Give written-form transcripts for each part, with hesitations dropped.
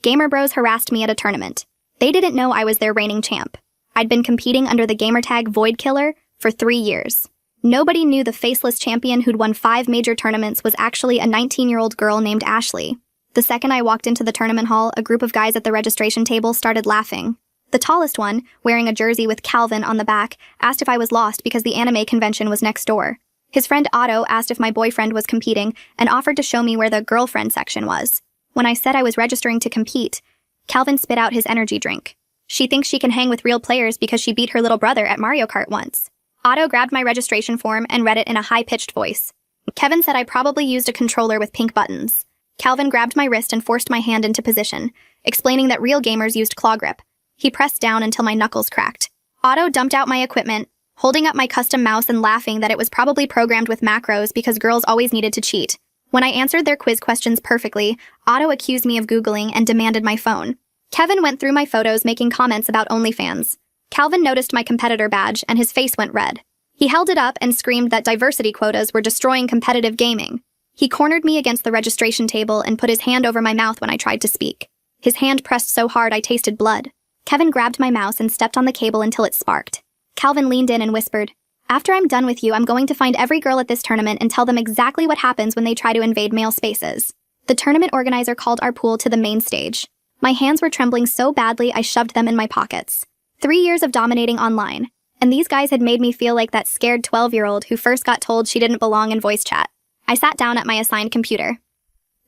Gamer bros harassed me at a tournament. They didn't know I was their reigning champ. I'd been competing under the gamertag Void Killer for 3 years. Nobody knew the faceless champion who'd won 5 major tournaments was actually a 19-year-old girl named Ashley. The second I walked into the tournament hall, a group of guys at the registration table started laughing. The tallest one, wearing a jersey with Calvin on the back, asked if I was lost because the anime convention was next door. His friend Otto asked if my boyfriend was competing and offered to show me where the girlfriend section was. When I said I was registering to compete, Calvin spit out his energy drink. She thinks she can hang with real players because she beat her little brother at Mario Kart once. Otto grabbed my registration form and read it in a high-pitched voice. Kevin said I probably used a controller with pink buttons. Calvin grabbed my wrist and forced my hand into position, explaining that real gamers used claw grip. He pressed down until my knuckles cracked. Otto dumped out my equipment, holding up my custom mouse and laughing that it was probably programmed with macros because girls always needed to cheat. When I answered their quiz questions perfectly, Otto accused me of Googling and demanded my phone. Kevin went through my photos making comments about OnlyFans. Calvin noticed my competitor badge and his face went red. He held it up and screamed that diversity quotas were destroying competitive gaming. He cornered me against the registration table and put his hand over my mouth when I tried to speak. His hand pressed so hard I tasted blood. Kevin grabbed my mouse and stepped on the cable until it sparked. Calvin leaned in and whispered, "After I'm done with you, I'm going to find every girl at this tournament and tell them exactly what happens when they try to invade male spaces." The tournament organizer called our pool to the main stage. My hands were trembling so badly I shoved them in my pockets. 3 years of dominating online, and these guys had made me feel like that scared 12-year-old who first got told she didn't belong in voice chat. I sat down at my assigned computer.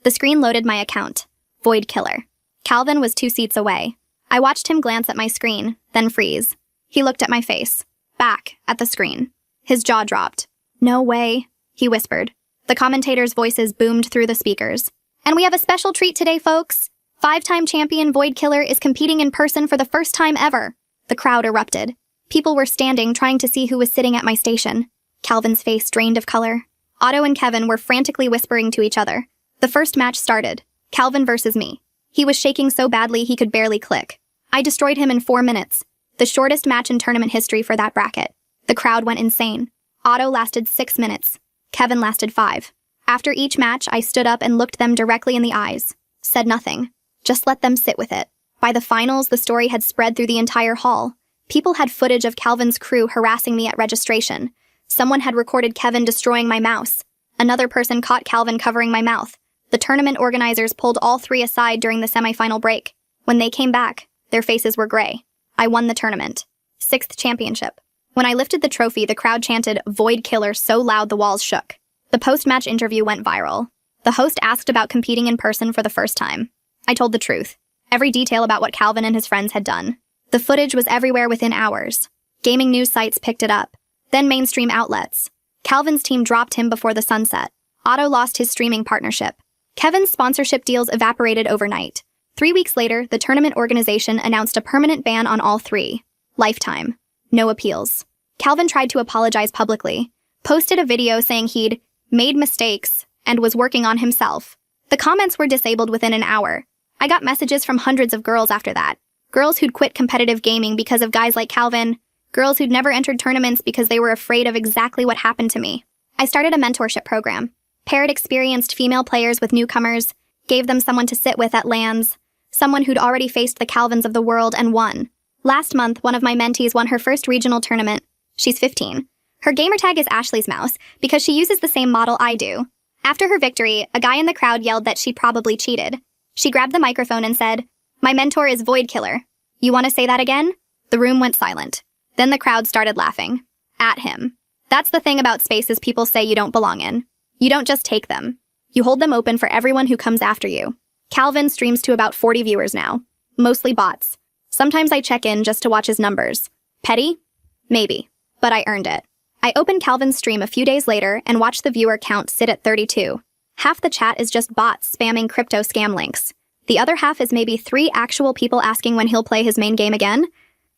The screen loaded my account. Void Killer. Calvin was 2 seats away. I watched him glance at my screen, then freeze. He looked at my face. Back, at the screen. His jaw dropped. "No way," he whispered. The commentators' voices boomed through the speakers. "And we have a special treat today, folks. 5-time champion Void Killer is competing in person for the first time ever." The crowd erupted. People were standing, trying to see who was sitting at my station. Calvin's face drained of color. Otto and Kevin were frantically whispering to each other. The first match started. Calvin versus me. He was shaking so badly he could barely click. I destroyed him in 4 minutes. The shortest match in tournament history for that bracket. The crowd went insane. Otto lasted 6 minutes. Kevin lasted 5. After each match, I stood up and looked them directly in the eyes. Said nothing. Just let them sit with it. By the finals, the story had spread through the entire hall. People had footage of Calvin's crew harassing me at registration. Someone had recorded Kevin destroying my mouse. Another person caught Calvin covering my mouth. The tournament organizers pulled all 3 aside during the semifinal break. When they came back, their faces were gray. I won the tournament. 6th championship. When I lifted the trophy, the crowd chanted "Void Killer" so loud the walls shook. The post-match interview went viral. The host asked about competing in person for the first time. I told the truth. Every detail about what Calvin and his friends had done. The footage was everywhere within hours. Gaming news sites picked it up. Then mainstream outlets. Calvin's team dropped him before the sunset. Otto lost his streaming partnership. Kevin's sponsorship deals evaporated overnight. 3 weeks later, the tournament organization announced a permanent ban on all 3. Lifetime. No appeals. Calvin tried to apologize publicly, posted a video saying he'd made mistakes and was working on himself. The comments were disabled within an hour. I got messages from hundreds of girls after that. Girls who'd quit competitive gaming because of guys like Calvin. Girls who'd never entered tournaments because they were afraid of exactly what happened to me. I started a mentorship program. Paired experienced female players with newcomers, gave them someone to sit with at LANs, someone who'd already faced the Calvins of the world and won. Last month, one of my mentees won her first regional tournament. She's 15. Her gamertag is Ashley's mouse because she uses the same model I do. After her victory, a guy in the crowd yelled that she probably cheated. She grabbed the microphone and said, "My mentor is Void Killer. You want to say that again?" The room went silent. Then the crowd started laughing. At him. That's the thing about spaces people say you don't belong in. You don't just take them. You hold them open for everyone who comes after you. Calvin streams to about 40 viewers now. Mostly bots. Sometimes I check in just to watch his numbers. Petty? Maybe. But I earned it. I opened Calvin's stream a few days later and watched the viewer count sit at 32. Half the chat is just bots spamming crypto scam links. The other half is maybe 3 actual people asking when he'll play his main game again.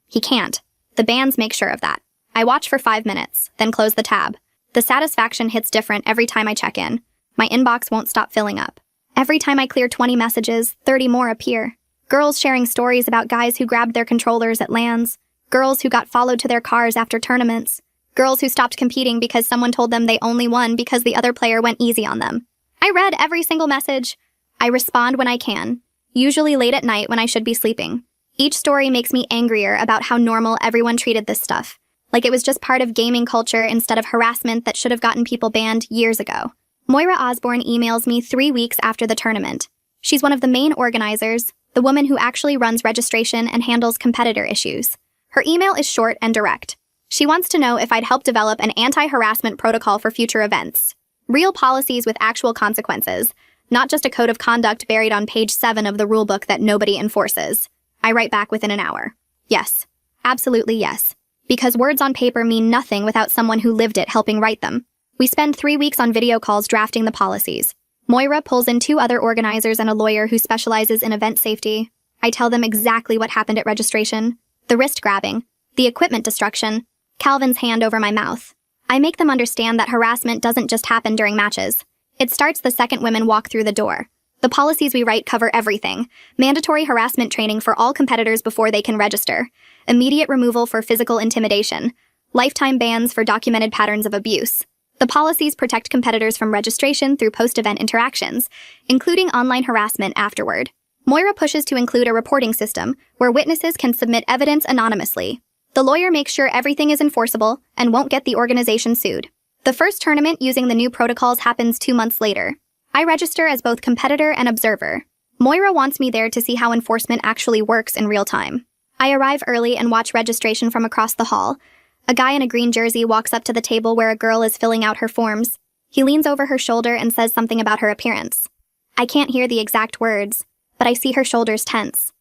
He can't. The bans make sure of that. I watch for 5 minutes, then close the tab. The satisfaction hits different every time I check in. My inbox won't stop filling up. Every time I clear 20 messages, 30 more appear. Girls sharing stories about guys who grabbed their controllers at LANs. Girls who got followed to their cars after tournaments. Girls who stopped competing because someone told them they only won because the other player went easy on them. I read every single message. I respond when I can. usually late at night when I should be sleeping. Each story makes me angrier about how normal everyone treated this stuff, like it was just part of gaming culture instead of harassment that should have gotten people banned years ago. Moira Osborne emails me 3 weeks after the tournament. She's one of the main organizers, the woman who actually runs registration and handles competitor issues. Her email is short and direct. She wants to know if I'd help develop an anti-harassment protocol for future events. Real policies with actual consequences, not just a code of conduct buried on page 7 of the rulebook that nobody enforces. I write back within an hour. Yes. Absolutely yes. Because words on paper mean nothing without someone who lived it helping write them. We spend 3 weeks on video calls drafting the policies. Moira pulls in 2 other organizers and a lawyer who specializes in event safety. I tell them exactly what happened at registration. The wrist grabbing, the equipment destruction, Calvin's hand over my mouth. I make them understand that harassment doesn't just happen during matches. It starts the second women walk through the door. The policies we write cover everything. Mandatory harassment training for all competitors before they can register. Immediate removal for physical intimidation. Lifetime bans for documented patterns of abuse. The policies protect competitors from registration through post-event interactions, including online harassment afterward. Moira pushes to include a reporting system where witnesses can submit evidence anonymously. The lawyer makes sure everything is enforceable and won't get the organization sued. The first tournament using the new protocols happens 2 months later. I register as both competitor and observer. Moira wants me there to see how enforcement actually works in real time. I arrive early and watch registration from across the hall. A guy in a green jersey walks up to the table where a girl is filling out her forms. He leans over her shoulder and says something about her appearance. I can't hear the exact words, but I see her shoulders tense.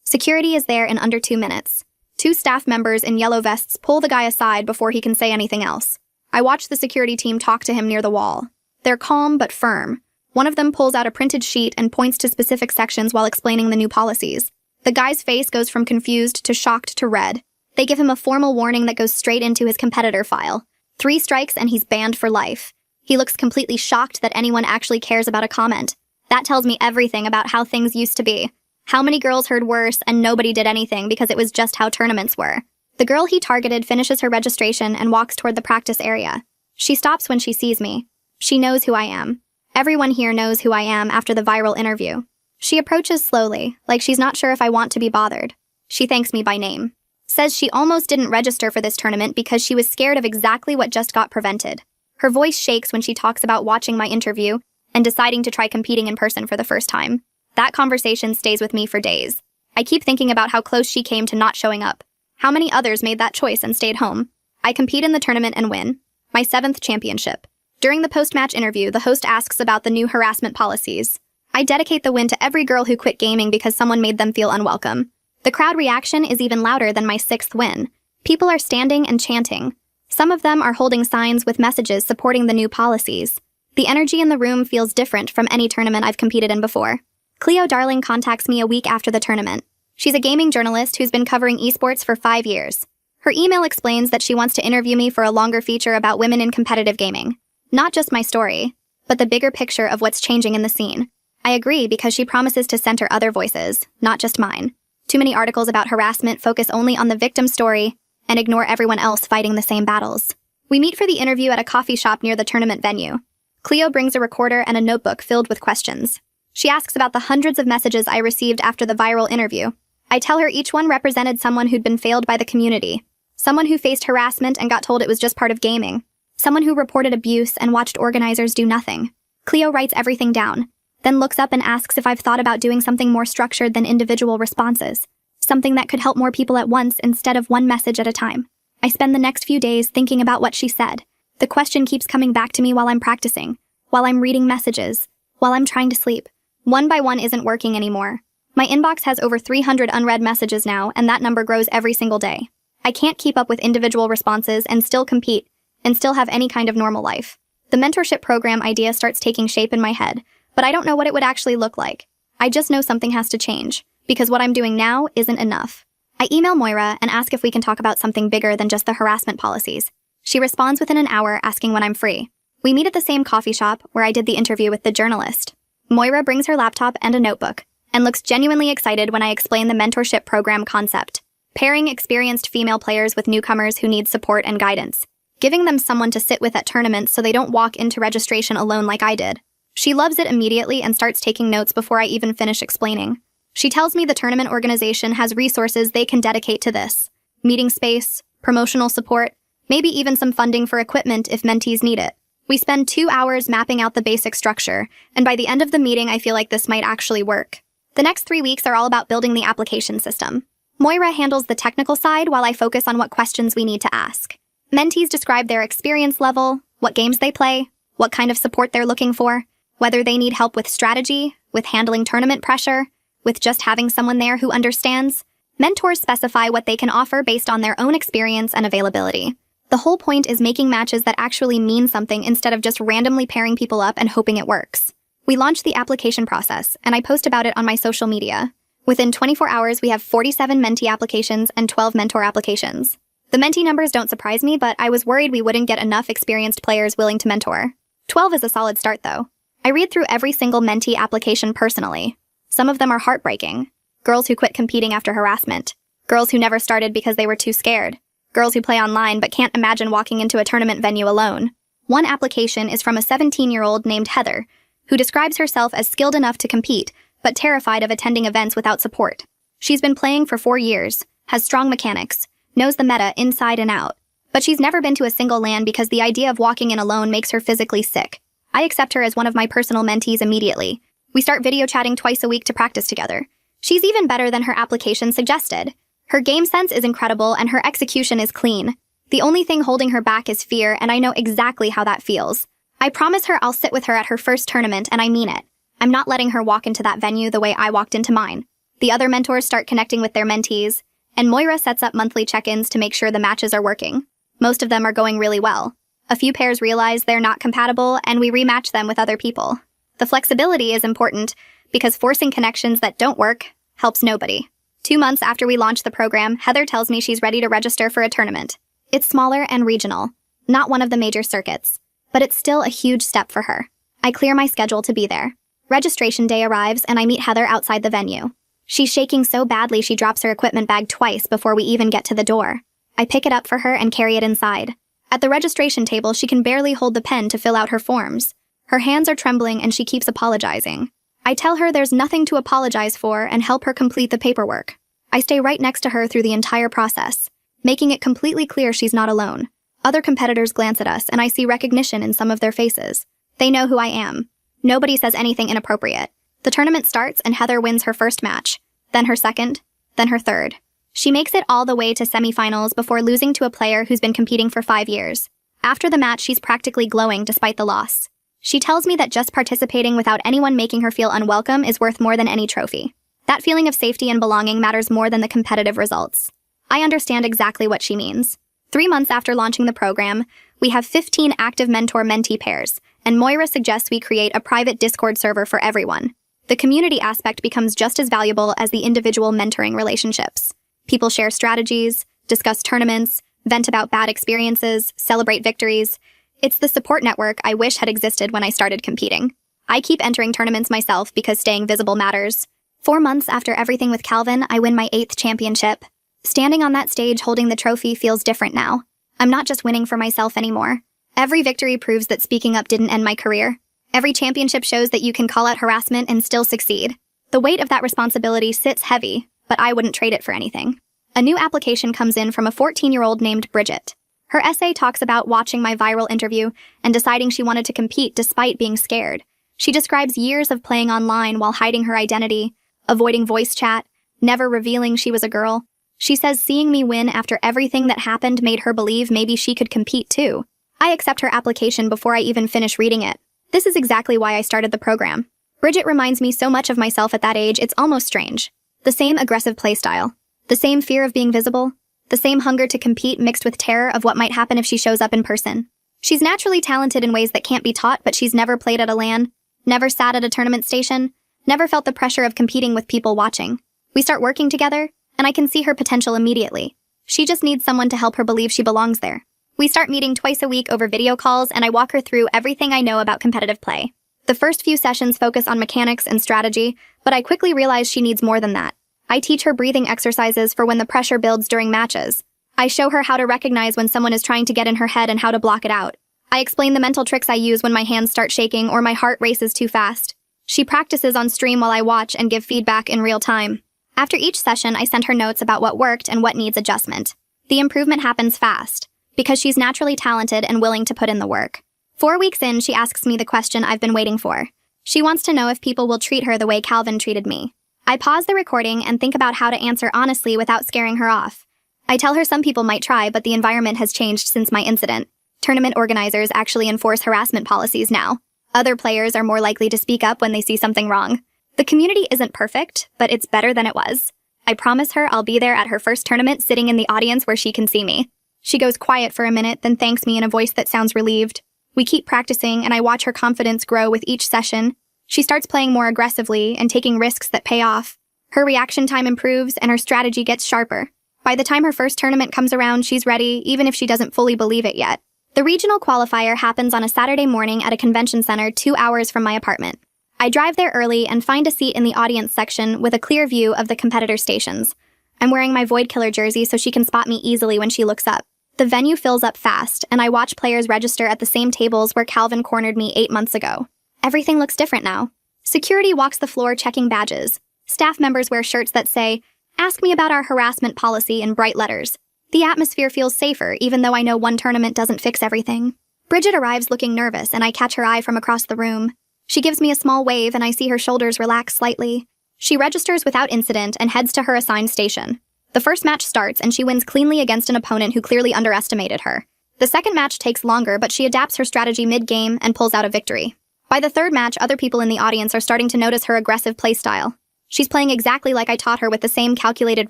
Security is there in under 2 minutes. 2 staff members in yellow vests pull the guy aside before he can say anything else. I watch the security team talk to him near the wall. They're calm but firm. One of them pulls out a printed sheet and points to specific sections while explaining the new policies. The guy's face goes from confused to shocked to red. They give him a formal warning that goes straight into his competitor file. 3 strikes and he's banned for life. He looks completely shocked that anyone actually cares about a comment. That tells me everything about how things used to be. How many girls heard worse and nobody did anything because it was just how tournaments were. The girl he targeted finishes her registration and walks toward the practice area. She stops when she sees me. She knows who I am. Everyone here knows who I am after the viral interview. She approaches slowly, like she's not sure if I want to be bothered. She thanks me by name. Says she almost didn't register for this tournament because she was scared of exactly what just got prevented. Her voice shakes when she talks about watching my interview and deciding to try competing in person for the first time. That conversation stays with me for days. I keep thinking about how close she came to not showing up. How many others made that choice and stayed home? I compete in the tournament and win. My 7th championship. During the post-match interview, the host asks about the new harassment policies. I dedicate the win to every girl who quit gaming because someone made them feel unwelcome. The crowd reaction is even louder than my 6th win. People are standing and chanting. Some of them are holding signs with messages supporting the new policies. The energy in the room feels different from any tournament I've competed in before. Cleo Darling contacts me a week after the tournament. She's a gaming journalist who's been covering esports for 5 years. Her email explains that she wants to interview me for a longer feature about women in competitive gaming. Not just my story, but the bigger picture of what's changing in the scene. I agree because she promises to center other voices, not just mine. Too many articles about harassment focus only on the victim story and ignore everyone else fighting the same battles. We meet for the interview at a coffee shop near the tournament venue. Cleo brings a recorder and a notebook filled with questions. She asks about the hundreds of messages I received after the viral interview. I tell her each one represented someone who'd been failed by the community. Someone who faced harassment and got told it was just part of gaming. Someone who reported abuse and watched organizers do nothing. Cleo writes everything down, then looks up and asks if I've thought about doing something more structured than individual responses. Something that could help more people at once instead of one message at a time. I spend the next few days thinking about what she said. The question keeps coming back to me while I'm practicing, while I'm reading messages, while I'm trying to sleep. One by one isn't working anymore. My inbox has over 300 unread messages now, and that number grows every single day. I can't keep up with individual responses and still compete, and still have any kind of normal life. The mentorship program idea starts taking shape in my head, but I don't know what it would actually look like. I just know something has to change, because what I'm doing now isn't enough. I email Moira and ask if we can talk about something bigger than just the harassment policies. She responds within an hour asking when I'm free. We meet at the same coffee shop where I did the interview with the journalist. Moira brings her laptop and a notebook, and looks genuinely excited when I explain the mentorship program concept. Pairing experienced female players with newcomers who need support and guidance. Giving them someone to sit with at tournaments so they don't walk into registration alone like I did. She loves it immediately and starts taking notes before I even finish explaining. She tells me the tournament organization has resources they can dedicate to this: meeting space, promotional support, maybe even some funding for equipment if mentees need it. We spend 2 hours mapping out the basic structure, and by the end of the meeting I feel like this might actually work. The next 3 weeks are all about building the application system. Moira handles the technical side while I focus on what questions we need to ask. Mentees describe their experience level, what games they play, what kind of support they're looking for, whether they need help with strategy, with handling tournament pressure, with just having someone there who understands. Mentors specify what they can offer based on their own experience and availability. The whole point is making matches that actually mean something instead of just randomly pairing people up and hoping it works. We launch the application process, and I post about it on my social media. Within 24 hours, we have 47 mentee applications and 12 mentor applications. The mentee numbers don't surprise me, but I was worried we wouldn't get enough experienced players willing to mentor. 12 is a solid start, though. I read through every single mentee application personally. Some of them are heartbreaking. Girls who quit competing after harassment. Girls who never started because they were too scared. Girls who play online but can't imagine walking into a tournament venue alone. One application is from a 17-year-old named Heather, who describes herself as skilled enough to compete, but terrified of attending events without support. She's been playing for 4 years, has strong mechanics, knows the meta inside and out, but she's never been to a single LAN because the idea of walking in alone makes her physically sick. I accept her as one of my personal mentees immediately. We start video chatting twice a week to practice together. She's even better than her application suggested. Her game sense is incredible and her execution is clean. The only thing holding her back is fear, and I know exactly how that feels. I promise her I'll sit with her at her first tournament, and I mean it. I'm not letting her walk into that venue the way I walked into mine. The other mentors start connecting with their mentees, and Moira sets up monthly check-ins to make sure the matches are working. Most of them are going really well. A few pairs realize they're not compatible, and we rematch them with other people. The flexibility is important, because forcing connections that don't work helps nobody. 2 months after we launch the program, Heather tells me she's ready to register for a tournament. It's smaller and regional, not one of the major circuits, but it's still a huge step for her. I clear my schedule to be there. Registration day arrives, and I meet Heather outside the venue. She's shaking so badly she drops her equipment bag twice before we even get to the door. I pick it up for her and carry it inside. At the registration table, she can barely hold the pen to fill out her forms. Her hands are trembling and she keeps apologizing. I tell her there's nothing to apologize for and help her complete the paperwork. I stay right next to her through the entire process, making it completely clear she's not alone. Other competitors glance at us and I see recognition in some of their faces. They know who I am. Nobody says anything inappropriate. The tournament starts and Heather wins her first match, then her second, then her third. She makes it all the way to semifinals before losing to a player who's been competing for 5 years. After the match, she's practically glowing despite the loss. She tells me that just participating without anyone making her feel unwelcome is worth more than any trophy. That feeling of safety and belonging matters more than the competitive results. I understand exactly what she means. 3 months after launching the program, we have 15 active mentor-mentee pairs, and Moira suggests we create a private Discord server for everyone. The community aspect becomes just as valuable as the individual mentoring relationships. People share strategies, discuss tournaments, vent about bad experiences, celebrate victories. It's the support network I wish had existed when I started competing. I keep entering tournaments myself because staying visible matters. 4 months after everything with Calvin, I win my 8th championship. Standing on that stage holding the trophy feels different now. I'm not just winning for myself anymore. Every victory proves that speaking up didn't end my career. Every championship shows that you can call out harassment and still succeed. The weight of that responsibility sits heavy, but I wouldn't trade it for anything. A new application comes in from a 14-year-old named Bridget. Her essay talks about watching my viral interview and deciding she wanted to compete despite being scared. She describes years of playing online while hiding her identity, avoiding voice chat, never revealing she was a girl. She says seeing me win after everything that happened made her believe maybe she could compete too. I accept her application before I even finish reading it. This is exactly why I started the program. Bridget reminds me so much of myself at that age, it's almost strange. The same aggressive playstyle, the same fear of being visible, the same hunger to compete mixed with terror of what might happen if she shows up in person. She's naturally talented in ways that can't be taught, but she's never played at a LAN, never sat at a tournament station, never felt the pressure of competing with people watching. We start working together, and I can see her potential immediately. She just needs someone to help her believe she belongs there. We start meeting twice a week over video calls, and I walk her through everything I know about competitive play. The first few sessions focus on mechanics and strategy, but I quickly realize she needs more than that. I teach her breathing exercises for when the pressure builds during matches. I show her how to recognize when someone is trying to get in her head and how to block it out. I explain the mental tricks I use when my hands start shaking or my heart races too fast. She practices on stream while I watch and give feedback in real time. After each session, I send her notes about what worked and what needs adjustment. The improvement happens fast, because she's naturally talented and willing to put in the work. 4 weeks in, she asks me the question I've been waiting for. She wants to know if people will treat her the way Calvin treated me. I pause the recording and think about how to answer honestly without scaring her off. I tell her some people might try, but the environment has changed since my incident. Tournament organizers actually enforce harassment policies now. Other players are more likely to speak up when they see something wrong. The community isn't perfect, but it's better than it was. I promise her I'll be there at her first tournament, sitting in the audience where she can see me. She goes quiet for a minute, then thanks me in a voice that sounds relieved. We keep practicing, and I watch her confidence grow with each session. She starts playing more aggressively and taking risks that pay off. Her reaction time improves, and her strategy gets sharper. By the time her first tournament comes around, she's ready, even if she doesn't fully believe it yet. The regional qualifier happens on a Saturday morning at a convention center 2 hours from my apartment. I drive there early and find a seat in the audience section with a clear view of the competitor stations. I'm wearing my Void Killer jersey so she can spot me easily when she looks up. The venue fills up fast, and I watch players register at the same tables where Calvin cornered me 8 months ago. Everything looks different now. Security walks the floor checking badges. Staff members wear shirts that say, "Ask me about our harassment policy," in bright letters. The atmosphere feels safer, even though I know one tournament doesn't fix everything. Bridget arrives looking nervous, and I catch her eye from across the room. She gives me a small wave, and I see her shoulders relax slightly. She registers without incident and heads to her assigned station. The first match starts, and she wins cleanly against an opponent who clearly underestimated her. The second match takes longer, but she adapts her strategy mid-game and pulls out a victory. By the third match, other people in the audience are starting to notice her aggressive playstyle. She's playing exactly like I taught her, with the same calculated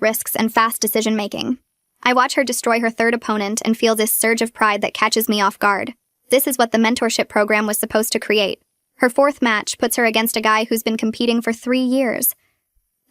risks and fast decision-making. I watch her destroy her third opponent and feel this surge of pride that catches me off guard. This is what the mentorship program was supposed to create. Her fourth match puts her against a guy who's been competing for 3 years.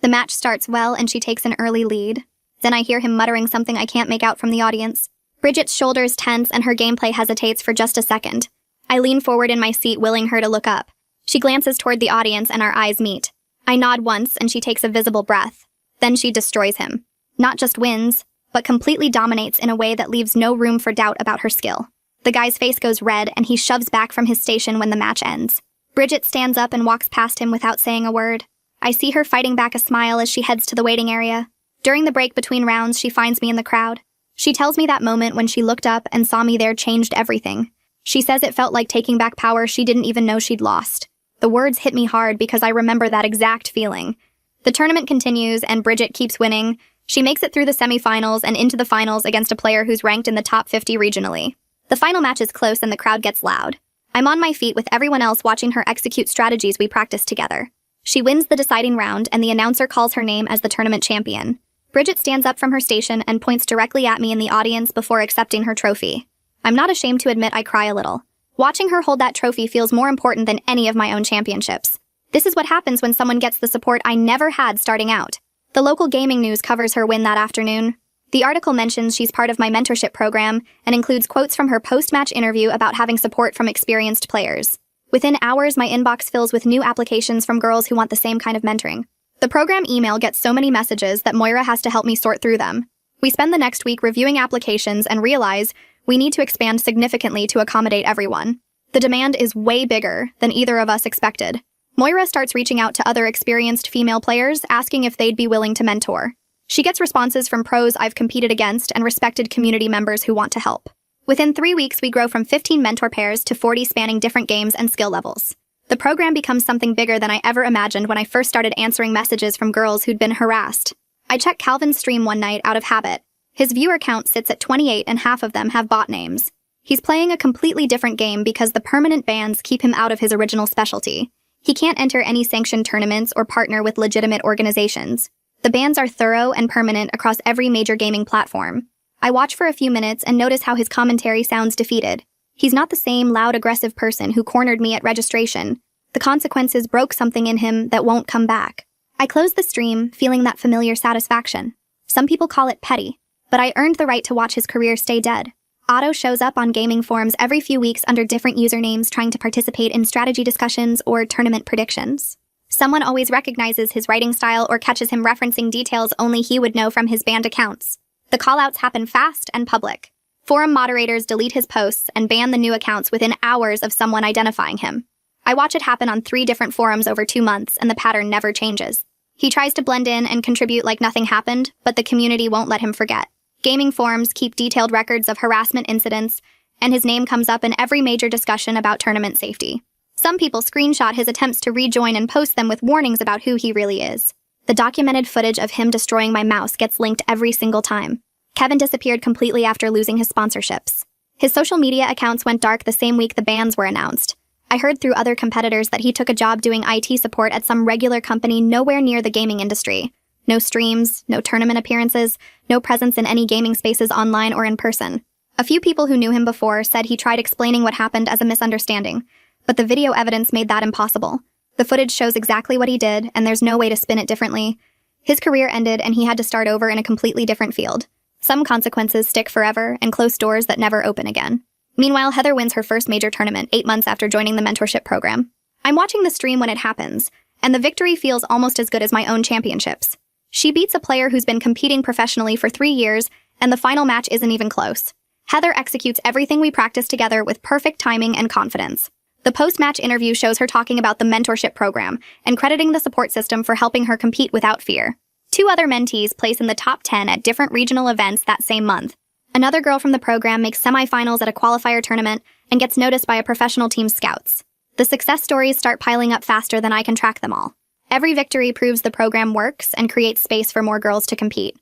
The match starts well, and she takes an early lead. Then I hear him muttering something I can't make out from the audience. Bridget's shoulders tense, and her gameplay hesitates for just a second. I lean forward in my seat, willing her to look up. She glances toward the audience, and our eyes meet. I nod once, and she takes a visible breath. Then she destroys him. Not just wins, but completely dominates in a way that leaves no room for doubt about her skill. The guy's face goes red, and he shoves back from his station when the match ends. Bridget stands up and walks past him without saying a word. I see her fighting back a smile as she heads to the waiting area. During the break between rounds, she finds me in the crowd. She tells me that moment when she looked up and saw me there changed everything. She says it felt like taking back power she didn't even know she'd lost. The words hit me hard because I remember that exact feeling. The tournament continues, and Bridget keeps winning. She makes it through the semifinals and into the finals against a player who's ranked in the top 50 regionally. The final match is close, and the crowd gets loud. I'm on my feet with everyone else, watching her execute strategies we practiced together. She wins the deciding round, and the announcer calls her name as the tournament champion. Bridget stands up from her station and points directly at me in the audience before accepting her trophy. I'm not ashamed to admit I cry a little. Watching her hold that trophy feels more important than any of my own championships. This is what happens when someone gets the support I never had starting out. The local gaming news covers her win that afternoon. The article mentions she's part of my mentorship program and includes quotes from her post-match interview about having support from experienced players. Within hours, my inbox fills with new applications from girls who want the same kind of mentoring. The program email gets so many messages that Moira has to help me sort through them. We spend the next week reviewing applications and realize we need to expand significantly to accommodate everyone. The demand is way bigger than either of us expected. Moira starts reaching out to other experienced female players, asking if they'd be willing to mentor. She gets responses from pros I've competed against and respected community members who want to help. Within 3 weeks, we grow from 15 mentor pairs to 40, spanning different games and skill levels. The program becomes something bigger than I ever imagined when I first started answering messages from girls who'd been harassed. I check Calvin's stream one night out of habit. His viewer count sits at 28, and half of them have bot names. He's playing a completely different game because the permanent bans keep him out of his original specialty. He can't enter any sanctioned tournaments or partner with legitimate organizations. The bans are thorough and permanent across every major gaming platform. I watch for a few minutes and notice how his commentary sounds defeated. He's not the same loud, aggressive person who cornered me at registration. The consequences broke something in him that won't come back. I close the stream, feeling that familiar satisfaction. Some people call it petty, but I earned the right to watch his career stay dead. Otto shows up on gaming forums every few weeks under different usernames, trying to participate in strategy discussions or tournament predictions. Someone always recognizes his writing style or catches him referencing details only he would know from his banned accounts. The callouts happen fast and public. Forum moderators delete his posts and ban the new accounts within hours of someone identifying him. I watch it happen on 3 different forums over 2 months, and the pattern never changes. He tries to blend in and contribute like nothing happened, but the community won't let him forget. Gaming forums keep detailed records of harassment incidents, and his name comes up in every major discussion about tournament safety. Some people screenshot his attempts to rejoin and post them with warnings about who he really is. The documented footage of him destroying my mouse gets linked every single time. Kevin disappeared completely after losing his sponsorships. His social media accounts went dark the same week the bans were announced. I heard through other competitors that he took a job doing IT support at some regular company nowhere near the gaming industry. No streams, no tournament appearances, no presence in any gaming spaces online or in person. A few people who knew him before said he tried explaining what happened as a misunderstanding, but the video evidence made that impossible. The footage shows exactly what he did, and there's no way to spin it differently. His career ended, and he had to start over in a completely different field. Some consequences stick forever and close doors that never open again. Meanwhile, Heather wins her first major tournament 8 months after joining the mentorship program. I'm watching the stream when it happens, and the victory feels almost as good as my own championships. She beats a player who's been competing professionally for 3 years, and the final match isn't even close. Heather executes everything we practiced together with perfect timing and confidence. The post-match interview shows her talking about the mentorship program and crediting the support system for helping her compete without fear. 2 other mentees place in the top 10 at different regional events that same month. Another girl from the program makes semifinals at a qualifier tournament and gets noticed by a professional team's scouts. The success stories start piling up faster than I can track them all. Every victory proves the program works and creates space for more girls to compete.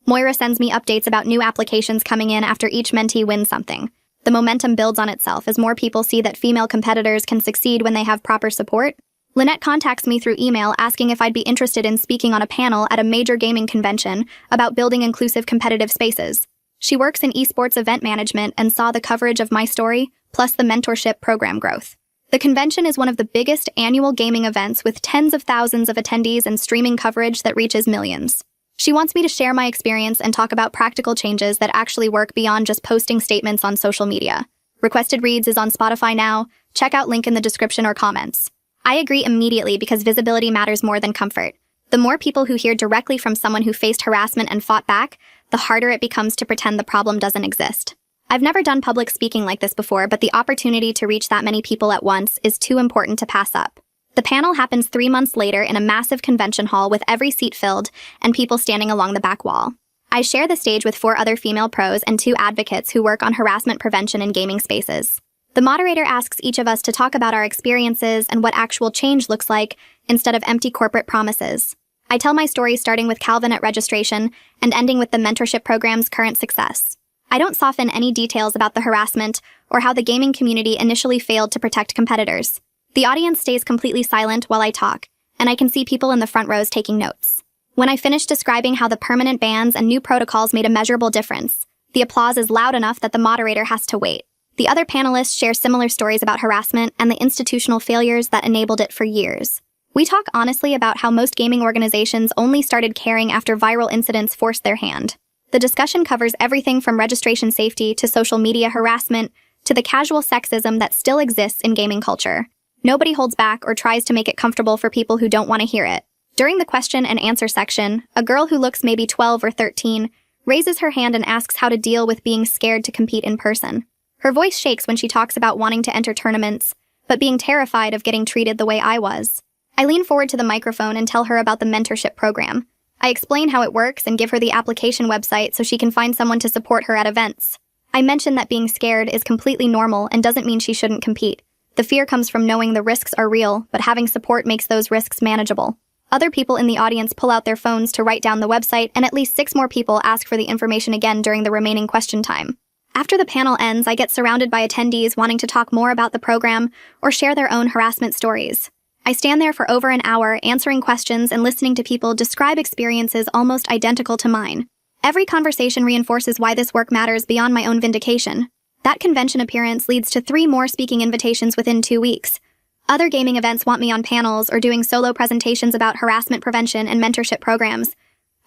Moira sends me updates about new applications coming in after each mentee wins something. The momentum builds on itself as more people see that female competitors can succeed when they have proper support. Lynette contacts me through email asking if I'd be interested in speaking on a panel at a major gaming convention about building inclusive competitive spaces. She works in esports event management and saw the coverage of my story, plus the mentorship program growth. The convention is one of the biggest annual gaming events with tens of thousands of attendees and streaming coverage that reaches millions. She wants me to share my experience and talk about practical changes that actually work beyond just posting statements on social media. Requested Reads is on Spotify now. Check out link in the description or comments. I agree immediately because visibility matters more than comfort. The more people who hear directly from someone who faced harassment and fought back, the harder it becomes to pretend the problem doesn't exist. I've never done public speaking like this before, but the opportunity to reach that many people at once is too important to pass up. The panel happens 3 months later in a massive convention hall with every seat filled and people standing along the back wall. I share the stage with 4 other female pros and 2 advocates who work on harassment prevention in gaming spaces. The moderator asks each of us to talk about our experiences and what actual change looks like instead of empty corporate promises. I tell my story starting with Calvin at registration and ending with the mentorship program's current success. I don't soften any details about the harassment or how the gaming community initially failed to protect competitors. The audience stays completely silent while I talk, and I can see people in the front rows taking notes. When I finish describing how the permanent bans and new protocols made a measurable difference, the applause is loud enough that the moderator has to wait. The other panelists share similar stories about harassment and the institutional failures that enabled it for years. We talk honestly about how most gaming organizations only started caring after viral incidents forced their hand. The discussion covers everything from registration safety to social media harassment to the casual sexism that still exists in gaming culture. Nobody holds back or tries to make it comfortable for people who don't want to hear it. During the question and answer section, a girl who looks maybe 12 or 13 raises her hand and asks how to deal with being scared to compete in person. Her voice shakes when she talks about wanting to enter tournaments, but being terrified of getting treated the way I was. I lean forward to the microphone and tell her about the mentorship program. I explain how it works and give her the application website so she can find someone to support her at events. I mention that being scared is completely normal and doesn't mean she shouldn't compete. The fear comes from knowing the risks are real, but having support makes those risks manageable. Other people in the audience pull out their phones to write down the website, and at least 6 more people ask for the information again during the remaining question time. After the panel ends, I get surrounded by attendees wanting to talk more about the program or share their own harassment stories. I stand there for over an hour answering questions and listening to people describe experiences almost identical to mine. Every conversation reinforces why this work matters beyond my own vindication. That convention appearance leads to 3 more speaking invitations within 2 weeks. Other gaming events want me on panels or doing solo presentations about harassment prevention and mentorship programs.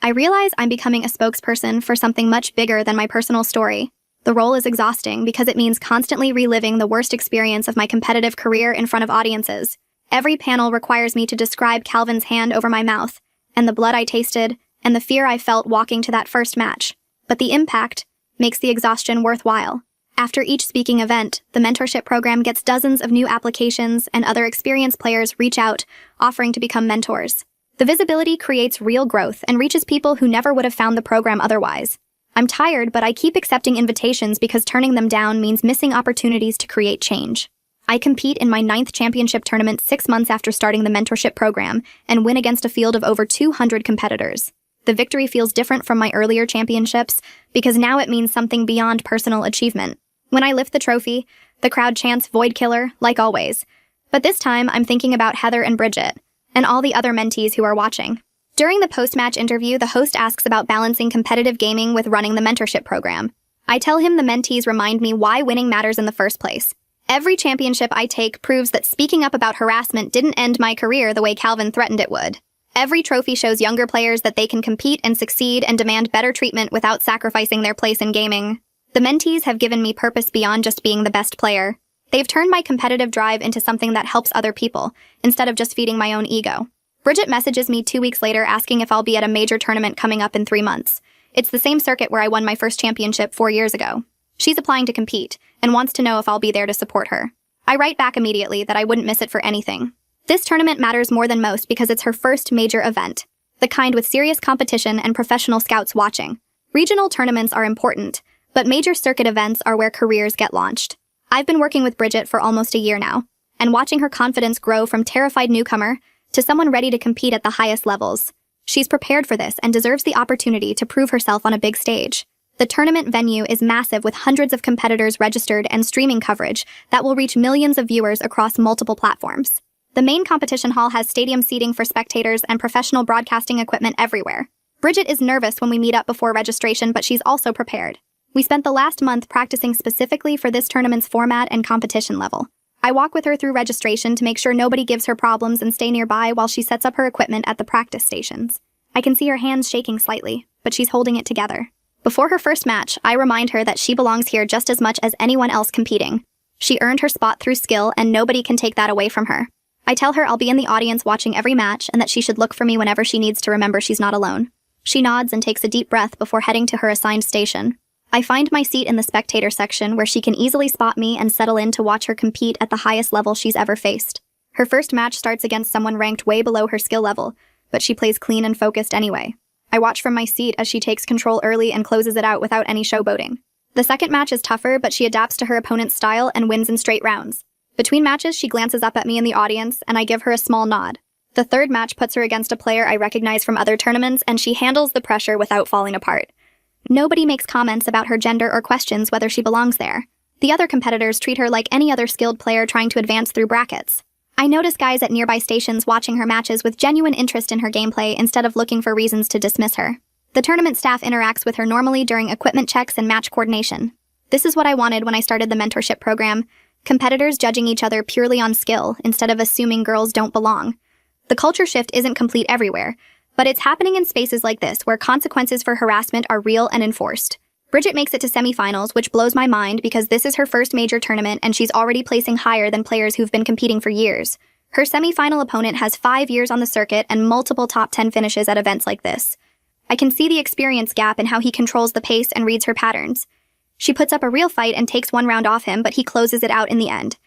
I realize I'm becoming a spokesperson for something much bigger than my personal story. The role is exhausting because it means constantly reliving the worst experience of my competitive career in front of audiences. Every panel requires me to describe Calvin's hand over my mouth, and the blood I tasted, and the fear I felt walking to that first match. But the impact makes the exhaustion worthwhile. After each speaking event, the mentorship program gets dozens of new applications, and other experienced players reach out, offering to become mentors. The visibility creates real growth and reaches people who never would have found the program otherwise. I'm tired, but I keep accepting invitations because turning them down means missing opportunities to create change. I compete in my 9th championship tournament 6 months after starting the mentorship program and win against a field of over 200 competitors. The victory feels different from my earlier championships because now it means something beyond personal achievement. When I lift the trophy, the crowd chants "Void Killer," like always. But this time, I'm thinking about Heather and Bridget, and all the other mentees who are watching. During the post-match interview, the host asks about balancing competitive gaming with running the mentorship program. I tell him the mentees remind me why winning matters in the first place. Every championship I take proves that speaking up about harassment didn't end my career the way Calvin threatened it would. Every trophy shows younger players that they can compete and succeed and demand better treatment without sacrificing their place in gaming. The mentees have given me purpose beyond just being the best player. They've turned my competitive drive into something that helps other people, instead of just feeding my own ego. Bridget messages me 2 weeks later asking if I'll be at a major tournament coming up in 3 months. It's the same circuit where I won my first championship 4 years ago. She's applying to compete, and wants to know if I'll be there to support her. I write back immediately that I wouldn't miss it for anything. This tournament matters more than most because it's her first major event, the kind with serious competition and professional scouts watching. Regional tournaments are important, but major circuit events are where careers get launched. I've been working with Bridget for almost a year now, and watching her confidence grow from terrified newcomer to someone ready to compete at the highest levels. She's prepared for this and deserves the opportunity to prove herself on a big stage. The tournament venue is massive with hundreds of competitors registered and streaming coverage that will reach millions of viewers across multiple platforms. The main competition hall has stadium seating for spectators and professional broadcasting equipment everywhere. Bridget is nervous when we meet up before registration, but she's also prepared. We spent the last month practicing specifically for this tournament's format and competition level. I walk with her through registration to make sure nobody gives her problems and stay nearby while she sets up her equipment at the practice stations. I can see her hands shaking slightly, but she's holding it together. Before her first match, I remind her that she belongs here just as much as anyone else competing. She earned her spot through skill, and nobody can take that away from her. I tell her I'll be in the audience watching every match and that she should look for me whenever she needs to remember she's not alone. She nods and takes a deep breath before heading to her assigned station. I find my seat in the spectator section where she can easily spot me and settle in to watch her compete at the highest level she's ever faced. Her first match starts against someone ranked way below her skill level, but she plays clean and focused anyway. I watch from my seat as she takes control early and closes it out without any showboating. The second match is tougher, but she adapts to her opponent's style and wins in straight rounds. Between matches, she glances up at me in the audience, and I give her a small nod. The third match puts her against a player I recognize from other tournaments, and she handles the pressure without falling apart. Nobody makes comments about her gender or questions whether she belongs there. The other competitors treat her like any other skilled player trying to advance through brackets. I notice guys at nearby stations watching her matches with genuine interest in her gameplay instead of looking for reasons to dismiss her. The tournament staff interacts with her normally during equipment checks and match coordination. This is what I wanted when I started the mentorship program, competitors judging each other purely on skill instead of assuming girls don't belong. The culture shift isn't complete everywhere, but it's happening in spaces like this where consequences for harassment are real and enforced. Bridget makes it to semifinals, which blows my mind because this is her first major tournament and she's already placing higher than players who've been competing for years. Her semifinal opponent has 5 years on the circuit and multiple top 10 finishes at events like this. I can see the experience gap in how he controls the pace and reads her patterns. She puts up a real fight and takes one round off him, but he closes it out in the end.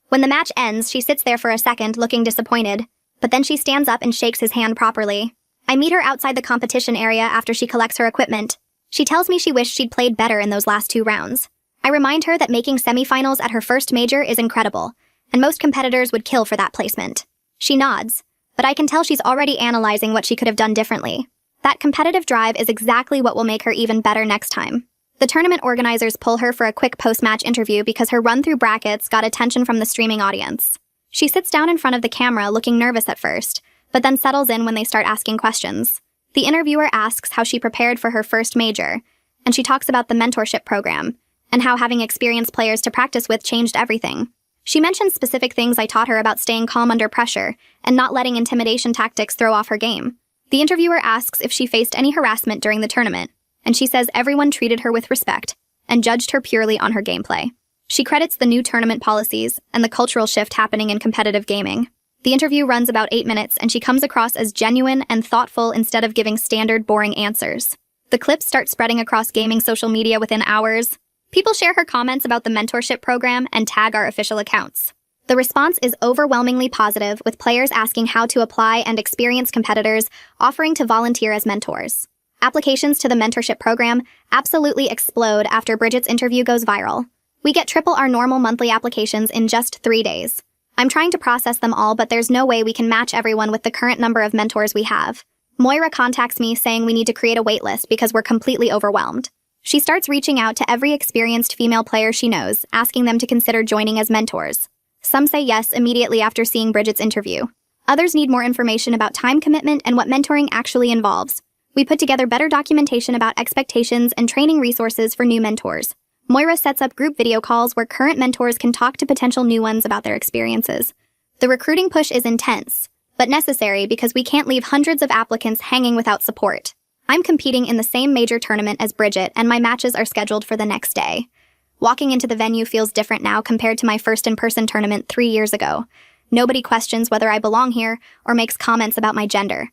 When the match ends, she sits there for a second, looking disappointed, but then she stands up and shakes his hand properly. I meet her outside the competition area after she collects her equipment. She tells me she wished she'd played better in those last 2 rounds. I remind her that making semifinals at her first major is incredible, and most competitors would kill for that placement. She nods, but I can tell she's already analyzing what she could have done differently. That competitive drive is exactly what will make her even better next time. The tournament organizers pull her for a quick post-match interview because her run through brackets got attention from the streaming audience. She sits down in front of the camera looking nervous at first, but then settles in when they start asking questions. The interviewer asks how she prepared for her first major, and she talks about the mentorship program, and how having experienced players to practice with changed everything. She mentions specific things I taught her about staying calm under pressure, and not letting intimidation tactics throw off her game. The interviewer asks if she faced any harassment during the tournament, and she says everyone treated her with respect, and judged her purely on her gameplay. She credits the new tournament policies, and the cultural shift happening in competitive gaming. The interview runs about 8 minutes, and she comes across as genuine and thoughtful instead of giving standard, boring answers. The clips start spreading across gaming social media within hours. People share her comments about the mentorship program and tag our official accounts. The response is overwhelmingly positive, with players asking how to apply and experienced competitors offering to volunteer as mentors. Applications to the mentorship program absolutely explode after Bridget's interview goes viral. We get triple our normal monthly applications in just 3 days. I'm trying to process them all, but there's no way we can match everyone with the current number of mentors we have. Moira contacts me saying we need to create a waitlist because we're completely overwhelmed. She starts reaching out to every experienced female player she knows, asking them to consider joining as mentors. Some say yes immediately after seeing Bridget's interview. Others need more information about time commitment and what mentoring actually involves. We put together better documentation about expectations and training resources for new mentors. Moira sets up group video calls where current mentors can talk to potential new ones about their experiences. The recruiting push is intense, but necessary because we can't leave hundreds of applicants hanging without support. I'm competing in the same major tournament as Bridget, and my matches are scheduled for the next day. Walking into the venue feels different now compared to my first in-person tournament 3 years ago. Nobody questions whether I belong here or makes comments about my gender.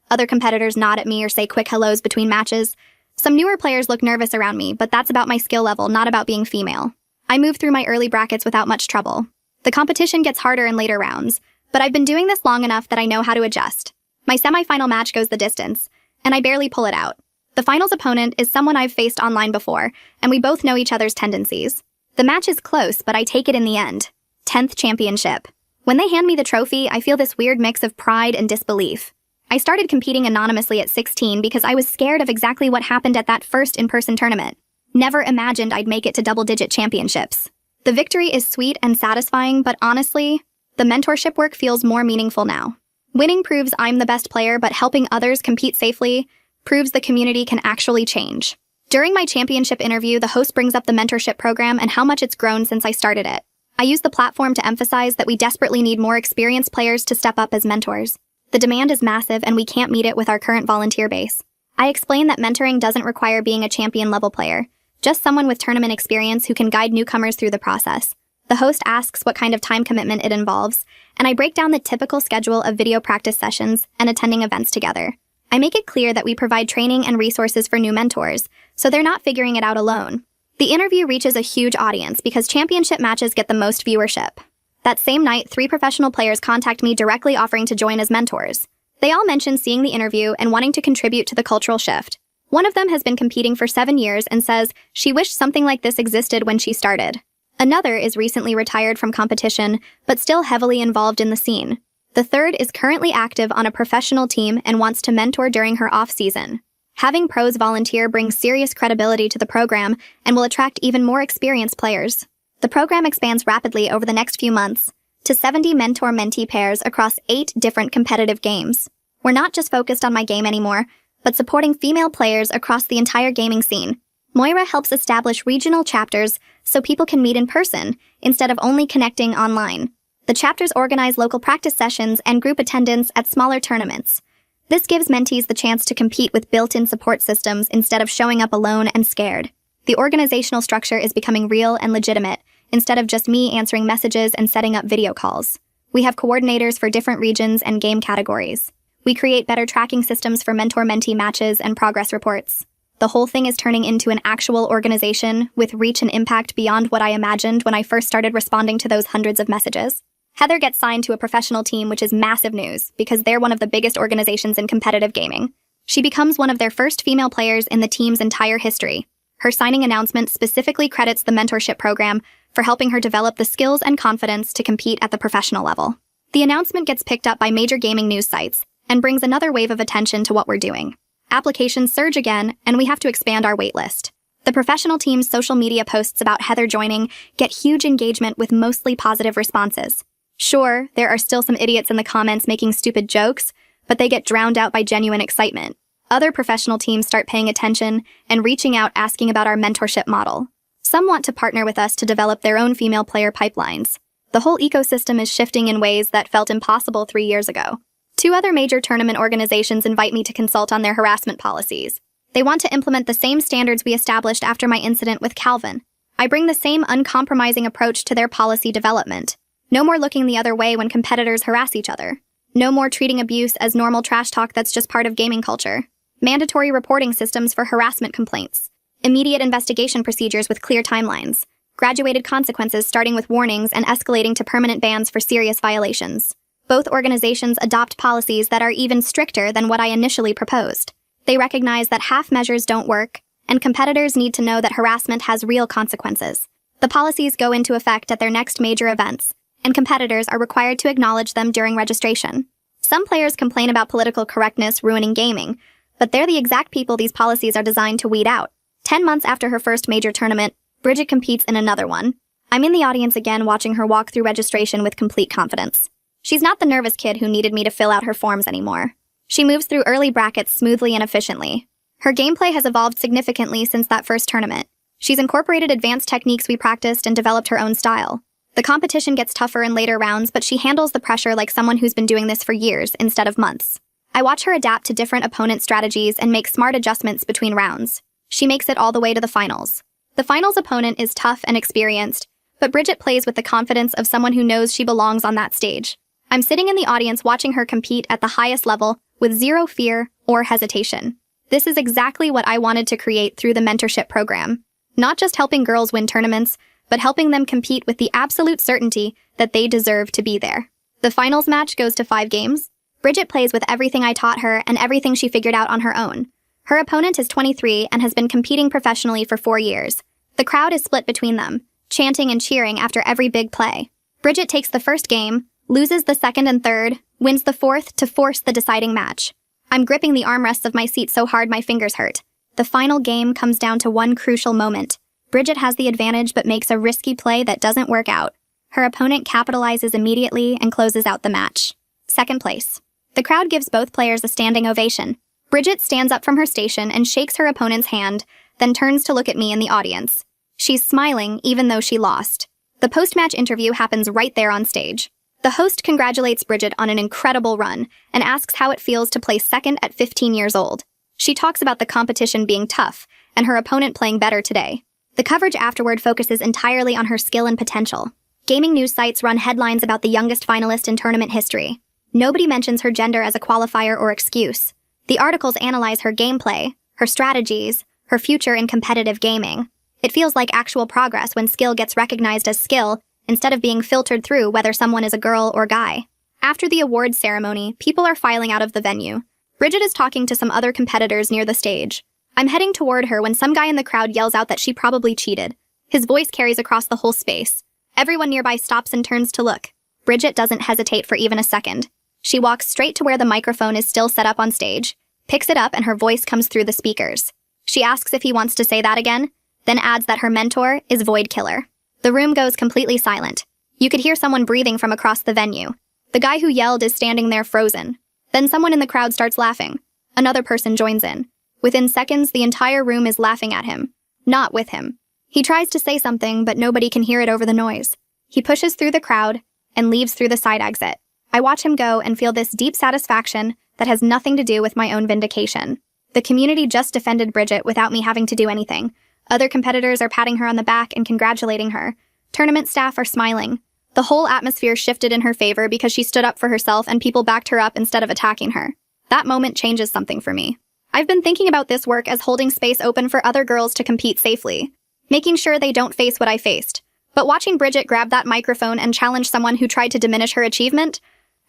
Other competitors nod at me or say quick hellos between matches. Some newer players look nervous around me, but that's about my skill level, not about being female. I move through my early brackets without much trouble. The competition gets harder in later rounds, but I've been doing this long enough that I know how to adjust. My semifinal match goes the distance, and I barely pull it out. The finals opponent is someone I've faced online before, and we both know each other's tendencies. The match is close, but I take it in the end. 10th championship. When they hand me the trophy, I feel this weird mix of pride and disbelief. I started competing anonymously at 16 because I was scared of exactly what happened at that first in-person tournament. Never imagined I'd make it to double-digit championships. The victory is sweet and satisfying, but honestly, the mentorship work feels more meaningful now. Winning proves I'm the best player, but helping others compete safely proves the community can actually change. During my championship interview, the host brings up the mentorship program and how much it's grown since I started it. I use the platform to emphasize that we desperately need more experienced players to step up as mentors. The demand is massive and we can't meet it with our current volunteer base. I explain that mentoring doesn't require being a champion-level player, just someone with tournament experience who can guide newcomers through the process. The host asks what kind of time commitment it involves, and I break down the typical schedule of video practice sessions and attending events together. I make it clear that we provide training and resources for new mentors, so they're not figuring it out alone. The interview reaches a huge audience because championship matches get the most viewership. That same night, 3 professional players contact me directly offering to join as mentors. They all mention seeing the interview and wanting to contribute to the cultural shift. One of them has been competing for 7 years and says she wished something like this existed when she started. Another is recently retired from competition, but still heavily involved in the scene. The third is currently active on a professional team and wants to mentor during her off-season. Having pros volunteer brings serious credibility to the program and will attract even more experienced players. The program expands rapidly over the next few months to 70 mentor-mentee pairs across 8 different competitive games. We're not just focused on my game anymore, but supporting female players across the entire gaming scene. Moira helps establish regional chapters so people can meet in person instead of only connecting online. The chapters organize local practice sessions and group attendance at smaller tournaments. This gives mentees the chance to compete with built-in support systems instead of showing up alone and scared. The organizational structure is becoming real and legitimate, instead of just me answering messages and setting up video calls. We have coordinators for different regions and game categories. We create better tracking systems for mentor-mentee matches and progress reports. The whole thing is turning into an actual organization with reach and impact beyond what I imagined when I first started responding to those hundreds of messages. Heather gets signed to a professional team, which is massive news because they're one of the biggest organizations in competitive gaming. She becomes one of their first female players in the team's entire history. Her signing announcement specifically credits the mentorship program for helping her develop the skills and confidence to compete at the professional level. The announcement gets picked up by major gaming news sites and brings another wave of attention to what we're doing. Applications surge again, and we have to expand our waitlist. The professional team's social media posts about Heather joining get huge engagement with mostly positive responses. Sure, there are still some idiots in the comments making stupid jokes, but they get drowned out by genuine excitement. Other professional teams start paying attention and reaching out asking about our mentorship model. Some want to partner with us to develop their own female player pipelines. The whole ecosystem is shifting in ways that felt impossible 3 years ago. 2 other major tournament organizations invite me to consult on their harassment policies. They want to implement the same standards we established after my incident with Calvin. I bring the same uncompromising approach to their policy development. No more looking the other way when competitors harass each other. No more treating abuse as normal trash talk that's just part of gaming culture. Mandatory reporting systems for harassment complaints. immediate investigation procedures with clear timelines, graduated consequences starting with warnings and escalating to permanent bans for serious violations. Both organizations adopt policies that are even stricter than what I initially proposed. They recognize that half measures don't work, and competitors need to know that harassment has real consequences. The policies go into effect at their next major events, and competitors are required to acknowledge them during registration. Some players complain about political correctness ruining gaming, but they're the exact people these policies are designed to weed out. 10 months after her first major tournament, Bridget competes in another one. I'm in the audience again watching her walk through registration with complete confidence. She's not the nervous kid who needed me to fill out her forms anymore. She moves through early brackets smoothly and efficiently. Her gameplay has evolved significantly since that first tournament. She's incorporated advanced techniques we practiced and developed her own style. The competition gets tougher in later rounds, but she handles the pressure like someone who's been doing this for years instead of months. I watch her adapt to different opponent strategies and make smart adjustments between rounds. She makes it all the way to the finals. The finals opponent is tough and experienced, but Bridget plays with the confidence of someone who knows she belongs on that stage. I'm sitting in the audience watching her compete at the highest level with zero fear or hesitation. This is exactly what I wanted to create through the mentorship program. Not just helping girls win tournaments, but helping them compete with the absolute certainty that they deserve to be there. The finals match goes to 5 games. Bridget plays with everything I taught her and everything she figured out on her own. Her opponent is 23 and has been competing professionally for 4 years. The crowd is split between them, chanting and cheering after every big play. Bridget takes the first game, loses the second and third, wins the fourth to force the deciding match. I'm gripping the armrests of my seat so hard my fingers hurt. The final game comes down to one crucial moment. Bridget has the advantage but makes a risky play that doesn't work out. Her opponent capitalizes immediately and closes out the match. Second place. The crowd gives both players a standing ovation. Bridget stands up from her station and shakes her opponent's hand, then turns to look at me in the audience. She's smiling even though she lost. The post-match interview happens right there on stage. The host congratulates Bridget on an incredible run and asks how it feels to place second at 15 years old. She talks about the competition being tough and her opponent playing better today. The coverage afterward focuses entirely on her skill and potential. Gaming news sites run headlines about the youngest finalist in tournament history. Nobody mentions her gender as a qualifier or excuse. The articles analyze her gameplay, her strategies, her future in competitive gaming. It feels like actual progress when skill gets recognized as skill instead of being filtered through whether someone is a girl or guy. After the awards ceremony, people are filing out of the venue. Bridget is talking to some other competitors near the stage. I'm heading toward her when some guy in the crowd yells out that she probably cheated. His voice carries across the whole space. Everyone nearby stops and turns to look. Bridget doesn't hesitate for even a second. She walks straight to where the microphone is still set up on stage, picks it up, and her voice comes through the speakers. She asks if he wants to say that again, then adds that her mentor is Void Killer. The room goes completely silent. You could hear someone breathing from across the venue. The guy who yelled is standing there frozen. Then someone in the crowd starts laughing. Another person joins in. Within seconds, the entire room is laughing at him. Not with him. He tries to say something, but nobody can hear it over the noise. He pushes through the crowd and leaves through the side exit. I watch him go and feel this deep satisfaction that has nothing to do with my own vindication. The community just defended Bridget without me having to do anything. Other competitors are patting her on the back and congratulating her. Tournament staff are smiling. The whole atmosphere shifted in her favor because she stood up for herself and people backed her up instead of attacking her. That moment changes something for me. I've been thinking about this work as holding space open for other girls to compete safely, making sure they don't face what I faced. But watching Bridget grab that microphone and challenge someone who tried to diminish her achievement,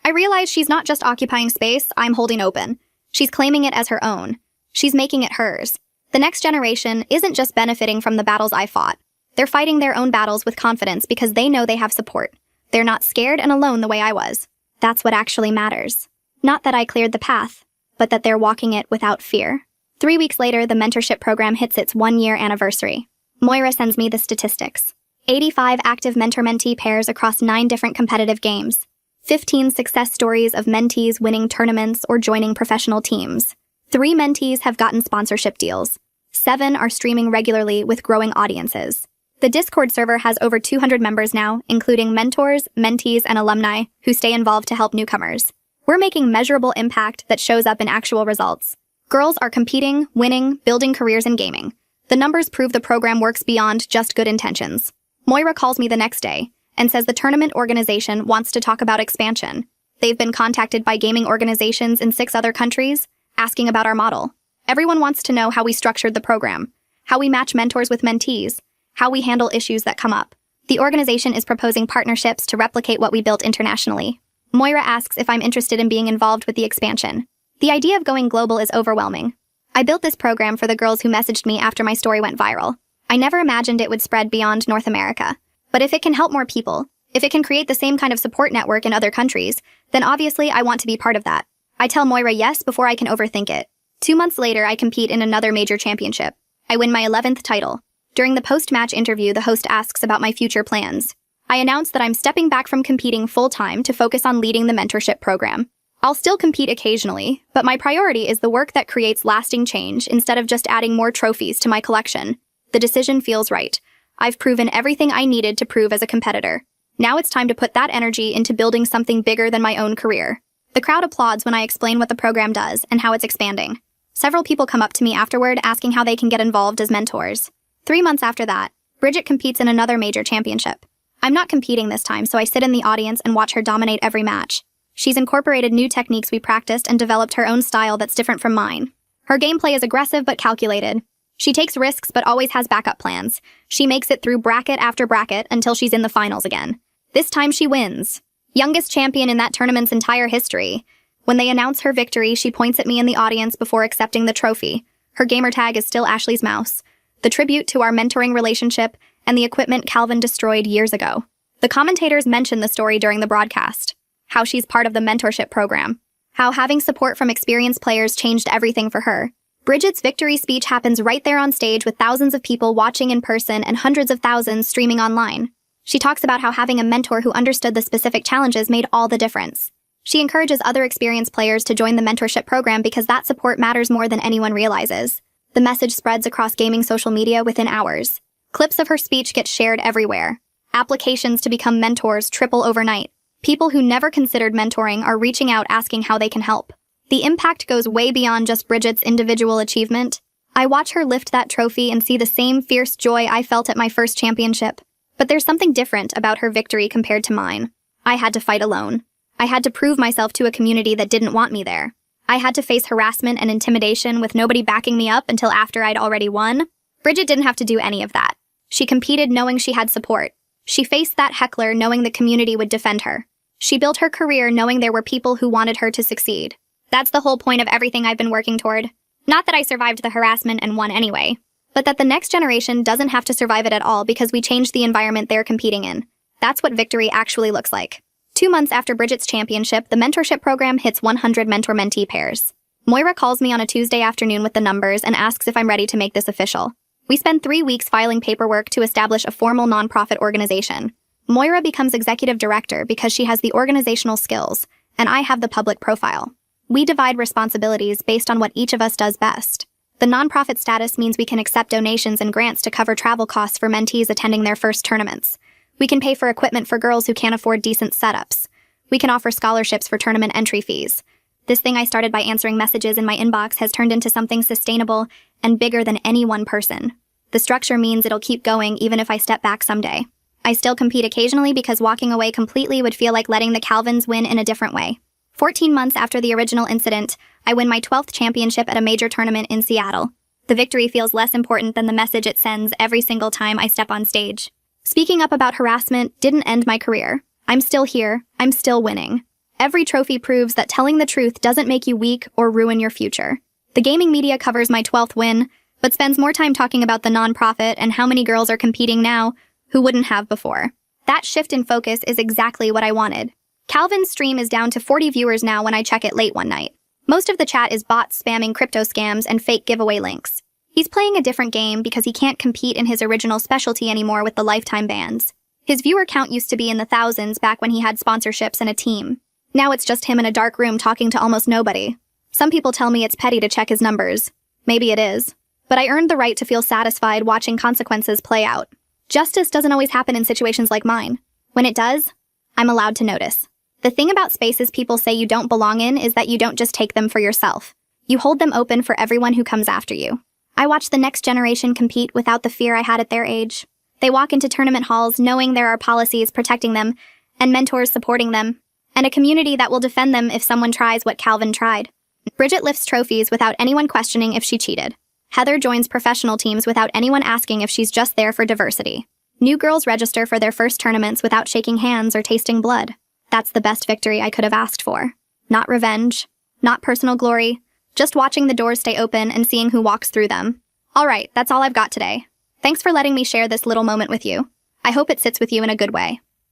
I realize she's not just occupying space I'm holding open. She's claiming it as her own. She's making it hers. The next generation isn't just benefiting from the battles I fought. They're fighting their own battles with confidence because they know they have support. They're not scared and alone the way I was. That's what actually matters. Not that I cleared the path, but that they're walking it without fear. 3 weeks later, the mentorship program hits its 1-year anniversary. Moira sends me the statistics. 85 active mentor-mentee pairs across 9 different competitive games. 15 success stories of mentees winning tournaments or joining professional teams. 3 mentees have gotten sponsorship deals. 7 are streaming regularly with growing audiences. The Discord server has over 200 members now, including mentors, mentees, and alumni who stay involved to help newcomers. We're making measurable impact that shows up in actual results. Girls are competing, winning, building careers in gaming. The numbers prove the program works beyond just good intentions. Moira calls me the next day and says the tournament organization wants to talk about expansion. They've been contacted by gaming organizations in 6 other countries, asking about our model. Everyone wants to know how we structured the program, how we match mentors with mentees, how we handle issues that come up. The organization is proposing partnerships to replicate what we built internationally. Moira asks if I'm interested in being involved with the expansion. The idea of going global is overwhelming. I built this program for the girls who messaged me after my story went viral. I never imagined it would spread beyond North America. But if it can help more people, if it can create the same kind of support network in other countries, then obviously I want to be part of that. I tell Moira yes before I can overthink it. 2 months later, I compete in another major championship. I win my 11th title. During the post-match interview, the host asks about my future plans. I announce that I'm stepping back from competing full-time to focus on leading the mentorship program. I'll still compete occasionally, but my priority is the work that creates lasting change instead of just adding more trophies to my collection. The decision feels right. I've proven everything I needed to prove as a competitor. Now it's time to put that energy into building something bigger than my own career. The crowd applauds when I explain what the program does and how it's expanding. Several people come up to me afterward asking how they can get involved as mentors. 3 months after that, Bridget competes in another major championship. I'm not competing this time, so I sit in the audience and watch her dominate every match. She's incorporated new techniques we practiced and developed her own style that's different from mine. Her gameplay is aggressive but calculated. She takes risks but always has backup plans. She makes it through bracket after bracket until she's in the finals again. This time she wins. Youngest champion in that tournament's entire history. When they announce her victory, she points at me in the audience before accepting the trophy. Her gamertag is still Ashley's mouse, the tribute to our mentoring relationship and the equipment Calvin destroyed years ago. The commentators mention the story during the broadcast. How she's part of the mentorship program. How having support from experienced players changed everything for her. Bridget's victory speech happens right there on stage with thousands of people watching in person and hundreds of thousands streaming online. She talks about how having a mentor who understood the specific challenges made all the difference. She encourages other experienced players to join the mentorship program because that support matters more than anyone realizes. The message spreads across gaming social media within hours. Clips of her speech get shared everywhere. Applications to become mentors triple overnight. People who never considered mentoring are reaching out asking how they can help. The impact goes way beyond just Bridget's individual achievement. I watch her lift that trophy and see the same fierce joy I felt at my first championship. But there's something different about her victory compared to mine. I had to fight alone. I had to prove myself to a community that didn't want me there. I had to face harassment and intimidation with nobody backing me up until after I'd already won. Bridget didn't have to do any of that. She competed knowing she had support. She faced that heckler knowing the community would defend her. She built her career knowing there were people who wanted her to succeed. That's the whole point of everything I've been working toward. Not that I survived the harassment and won anyway, but that the next generation doesn't have to survive it at all because we changed the environment they're competing in. That's what victory actually looks like. 2 months after Bridget's championship, the mentorship program hits 100 mentor-mentee pairs. Moira calls me on a Tuesday afternoon with the numbers and asks if I'm ready to make this official. We spend 3 weeks filing paperwork to establish a formal nonprofit organization. Moira becomes executive director because she has the organizational skills, and I have the public profile. We divide responsibilities based on what each of us does best. The nonprofit status means we can accept donations and grants to cover travel costs for mentees attending their first tournaments. We can pay for equipment for girls who can't afford decent setups. We can offer scholarships for tournament entry fees. This thing I started by answering messages in my inbox has turned into something sustainable and bigger than any one person. The structure means it'll keep going even if I step back someday. I still compete occasionally because walking away completely would feel like letting the Calvins win in a different way. 14 months after the original incident, I win my 12th championship at a major tournament in Seattle. The victory feels less important than the message it sends every single time I step on stage. Speaking up about harassment didn't end my career. I'm still here. I'm still winning. Every trophy proves that telling the truth doesn't make you weak or ruin your future. The gaming media covers my 12th win, but spends more time talking about the nonprofit and how many girls are competing now who wouldn't have before. That shift in focus is exactly what I wanted. Calvin's stream is down to 40 viewers now when I check it late one night. Most of the chat is bots spamming crypto scams and fake giveaway links. He's playing a different game because he can't compete in his original specialty anymore with the lifetime bans. His viewer count used to be in the thousands back when he had sponsorships and a team. Now it's just him in a dark room talking to almost nobody. Some people tell me it's petty to check his numbers. Maybe it is. But I earned the right to feel satisfied watching consequences play out. Justice doesn't always happen in situations like mine. When it does, I'm allowed to notice. The thing about spaces people say you don't belong in is that you don't just take them for yourself. You hold them open for everyone who comes after you. I watch the next generation compete without the fear I had at their age. They walk into tournament halls knowing there are policies protecting them, and mentors supporting them, and a community that will defend them if someone tries what Calvin tried. Bridget lifts trophies without anyone questioning if she cheated. Heather joins professional teams without anyone asking if she's just there for diversity. New girls register for their first tournaments without shaking hands or tasting blood. That's the best victory I could have asked for. Not revenge, not personal glory, just watching the doors stay open and seeing who walks through them. All right, that's all I've got today. Thanks for letting me share this little moment with you. I hope it sits with you in a good way.